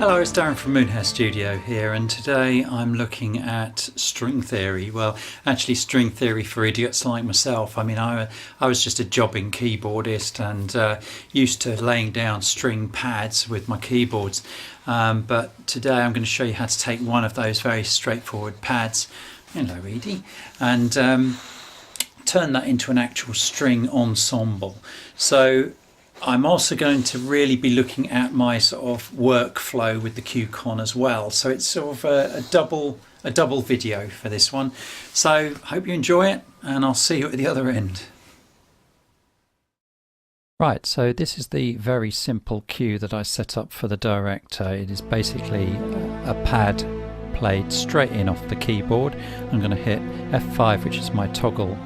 Hello, it's Darren from Moonhare Studio here, and today I'm looking at string theory. Well, actually string theory for idiots like myself. I mean, I was just a jobbing keyboardist and used to laying down string pads with my keyboards. But today I'm going to show you how to take one of those very straightforward pads, hello Edie, and turn that into an actual string ensemble. So I'm also going to really be looking at my sort of workflow with the Qcon as well. So it's sort of a double video for this one. So hope you enjoy it, and I'll see you at the other end. Right, so this is the very simple cue that I set up for the director. It is basically a pad played straight in off the keyboard. I'm going to hit F5, which is my toggle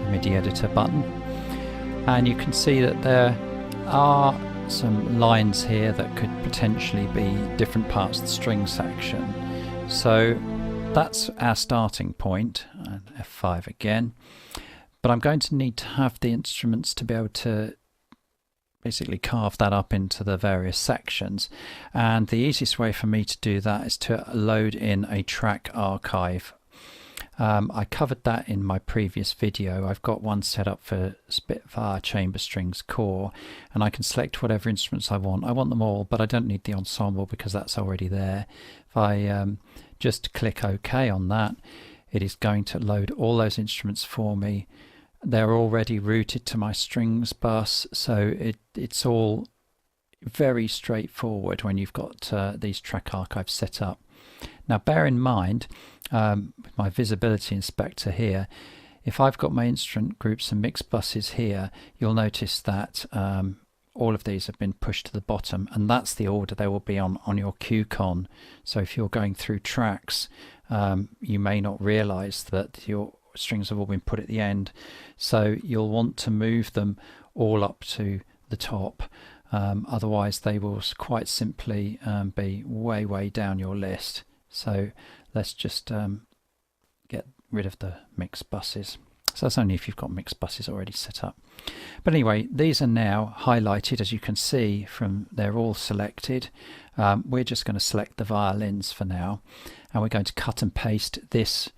MIDI editor button, and you can see that there are some lines here that could potentially be different parts of the string section. So that's our starting point, and F5 again. But I'm going to need to have the instruments to be able to basically carve that up into the various sections, and the easiest way for me to do that is to load in a track archive. I covered that in my previous video. I've got one set up for Spitfire chamber strings core, and I can select whatever instruments I want. I want them all, but I don't need the ensemble because that's already there. If I just click OK on that, it is going to load all those instruments for me. They're already routed to my strings bus, so it's all very straightforward when you've got these track archives set up. Now bear in mind, with my visibility inspector here, if I've got my instrument groups and mix buses here, you'll notice that all of these have been pushed to the bottom, and that's the order they will be on your Qcon. So if you're going through tracks, you may not realize that your strings have all been put at the end, so you'll want to move them all up to the top. Otherwise they will quite simply be way down your list. So let's just get rid of the mixed buses. So that's only if you've got mixed buses already set up. But anyway, these are now highlighted, as you can see from they're all selected. We're just going to select the violins for now, and we're going to cut and paste this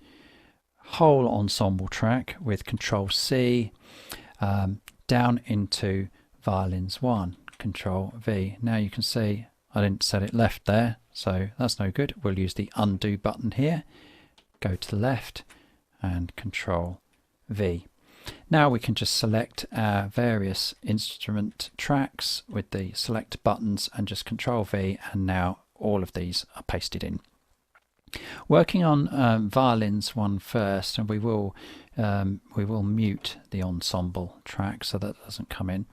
whole ensemble track with Control C down into violins 1, Control V. Now you can see I didn't set it left there, so that's no good. We'll use the undo button here, go to the left and Control V. Now we can just select our various instrument tracks with the select buttons and just Control V, and now all of these are pasted in. Working on violins 1 first, and we will mute the ensemble track so that doesn't come in.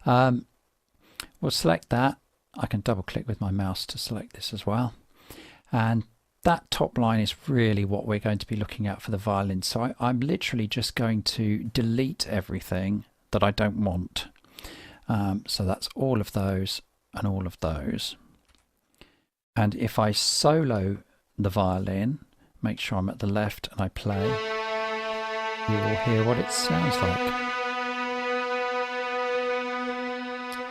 We'll select that. I can double click with my mouse to select this as well, and that top line is really what we're going to be looking at for the violin. So I'm literally just going to delete everything that I don't want. So that's all of those and all of those. And if I solo the violin, make sure I'm at the left and I play, you will hear what it sounds like.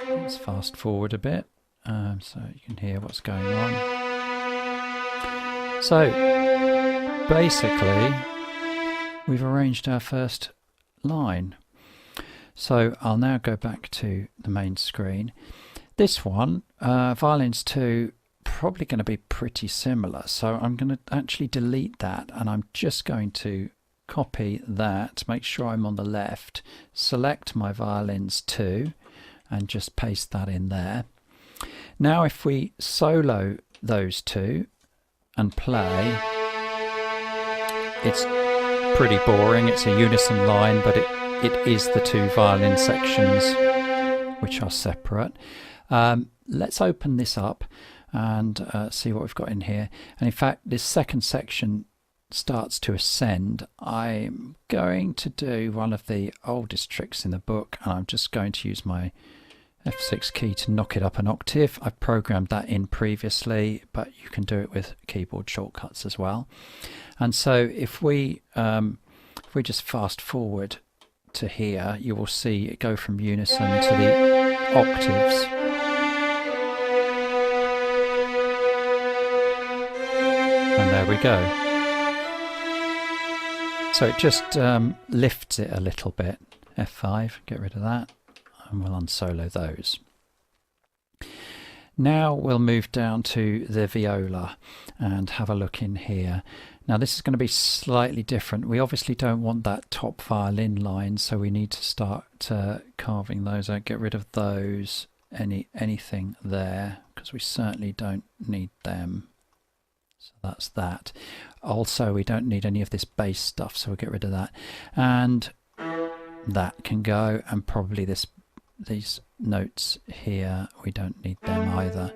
Let's fast forward a bit so you can hear what's going on. So basically we've arranged our first line. So I'll now go back to the main screen. This one, violins 2, probably going to be pretty similar, so I'm going to actually delete that, and I'm just going to copy that, make sure I'm on the left, select my violins 2 and just paste that in there. Now if we solo those two and play, it's pretty boring. It's a unison line, but it is the two violin sections which are separate. Let's open this up and see what we've got in here. And in fact, this second section starts to ascend. I'm going to do one of the oldest tricks in the book, and I'm just going to use my F6 key to knock it up an octave. I've programmed that in previously, but you can do it with keyboard shortcuts as well. And so if we just fast forward to here, you will see it go from unison to the octaves. there we go. So it just lifts it a little bit. F5, get rid of that, and we'll unsolo those. Now we'll move down to the viola and have a look in here. Now this is going to be slightly different. We obviously don't want that top violin line, so we need to start carving those out. Get rid of those, anything there, because we certainly don't need them. So that's that. Also, we don't need any of this bass stuff, so we'll get rid of that. And that can go, and probably these notes here, we don't need them either.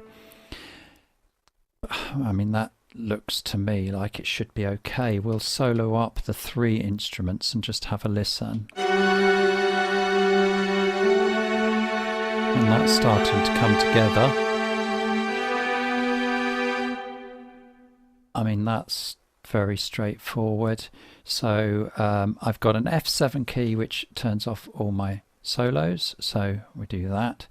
I mean, that looks to me like it should be okay. We'll solo up the 3 instruments and just have a listen. And that's starting to come together. I mean, that's very straightforward. So I've got an F7 key which turns off all my solos, so we do that.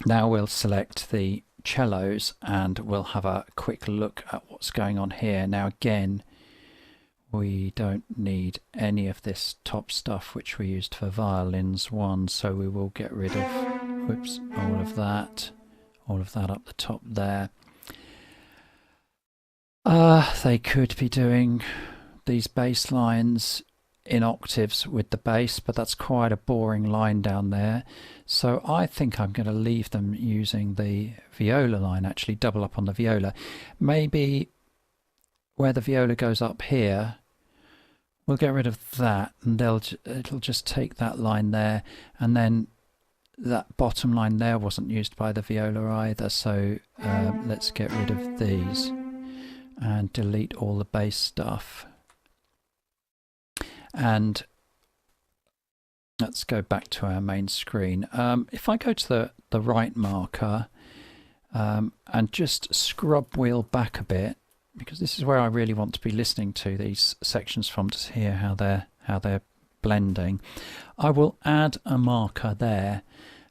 Now we'll select the cellos and we'll have a quick look at what's going on here. Now again, we don't need any of this top stuff which we used for Violins 1, so we will get rid of all of that up the top there. They could be doing these bass lines in octaves with the bass, but that's quite a boring line down there. So I think I'm going to leave them using the viola line, actually double up on the viola. Maybe where the viola goes up here, we'll get rid of that, and it'll just take that line there, and then that bottom line there wasn't used by the viola either, so let's get rid of these and delete all the bass stuff. And let's go back to our main screen. If I go to the right marker and just scrub wheel back a bit, because this is where I really want to be listening to these sections from, to hear how they're blending, I will add a marker there,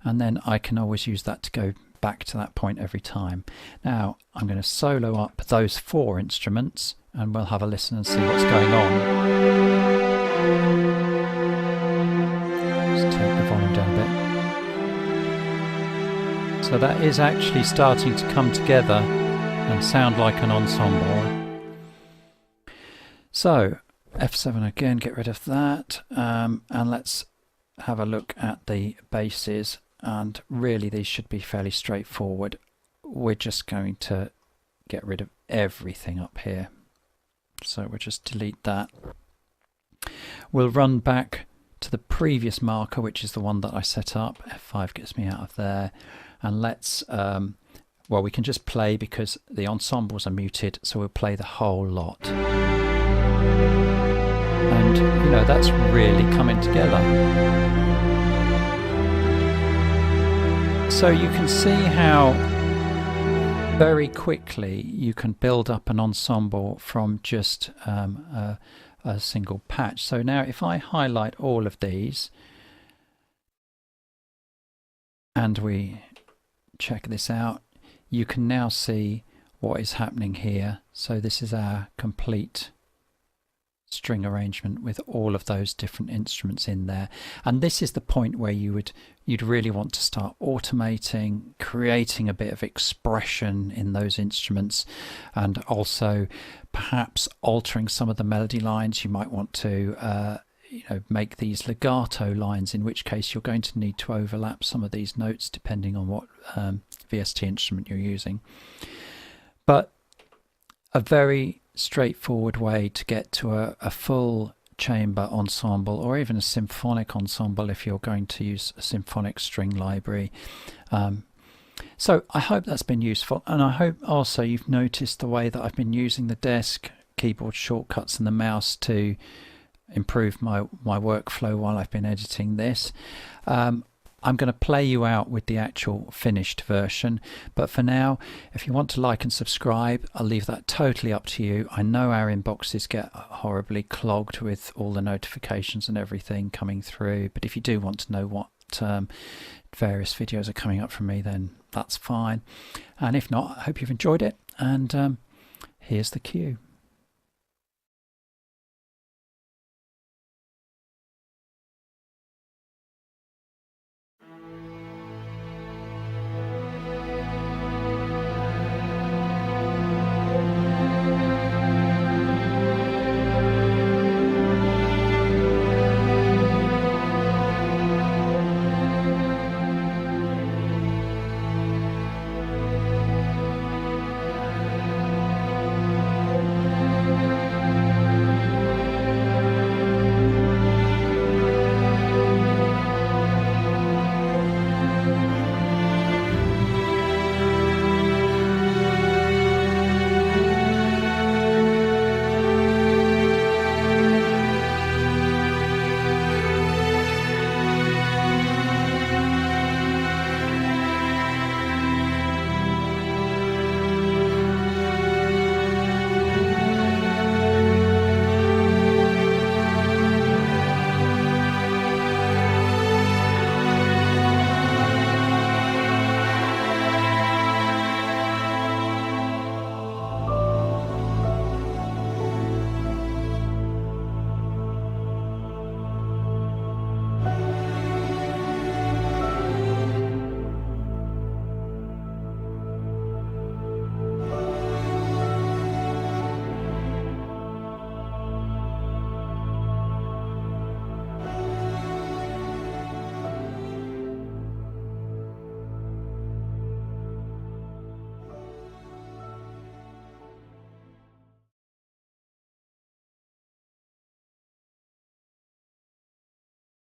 and then I can always use that to go back to that point every time. Now I'm going to solo up those 4 instruments and we'll have a listen and see what's going on. Just take the volume down a bit. So that is actually starting to come together and sound like an ensemble. So F7 again, get rid of that, and let's have a look at the basses. And really these should be fairly straightforward. We're just going to get rid of everything up here, so we'll just delete that. We'll run back to the previous marker, which is the one that I set up. F5 gets me out of there, and let's well, we can just play because the ensembles are muted, so we'll play the whole lot. And you know, that's really coming together. So you can see how very quickly you can build up an ensemble from just a single patch. So now if I highlight all of these and we check this out, you can now see what is happening here. So this is our complete string arrangement with all of those different instruments in there, and this is the point where you'd really want to start automating, creating a bit of expression in those instruments, and also perhaps altering some of the melody lines. You might want to make these legato lines, in which case you're going to need to overlap some of these notes depending on what VST instrument you're using. But a very straightforward way to get to a full chamber ensemble, or even a symphonic ensemble if you're going to use a symphonic string library. So I hope that's been useful, and I hope also you've noticed the way that I've been using the desk, keyboard shortcuts and the mouse to improve my workflow while I've been editing this. I'm going to play you out with the actual finished version, but for now, if you want to like and subscribe, I'll leave that totally up to you. I know our inboxes get horribly clogged with all the notifications and everything coming through, but if you do want to know what various videos are coming up from me, then that's fine. And if not, I hope you've enjoyed it, and here's the cue.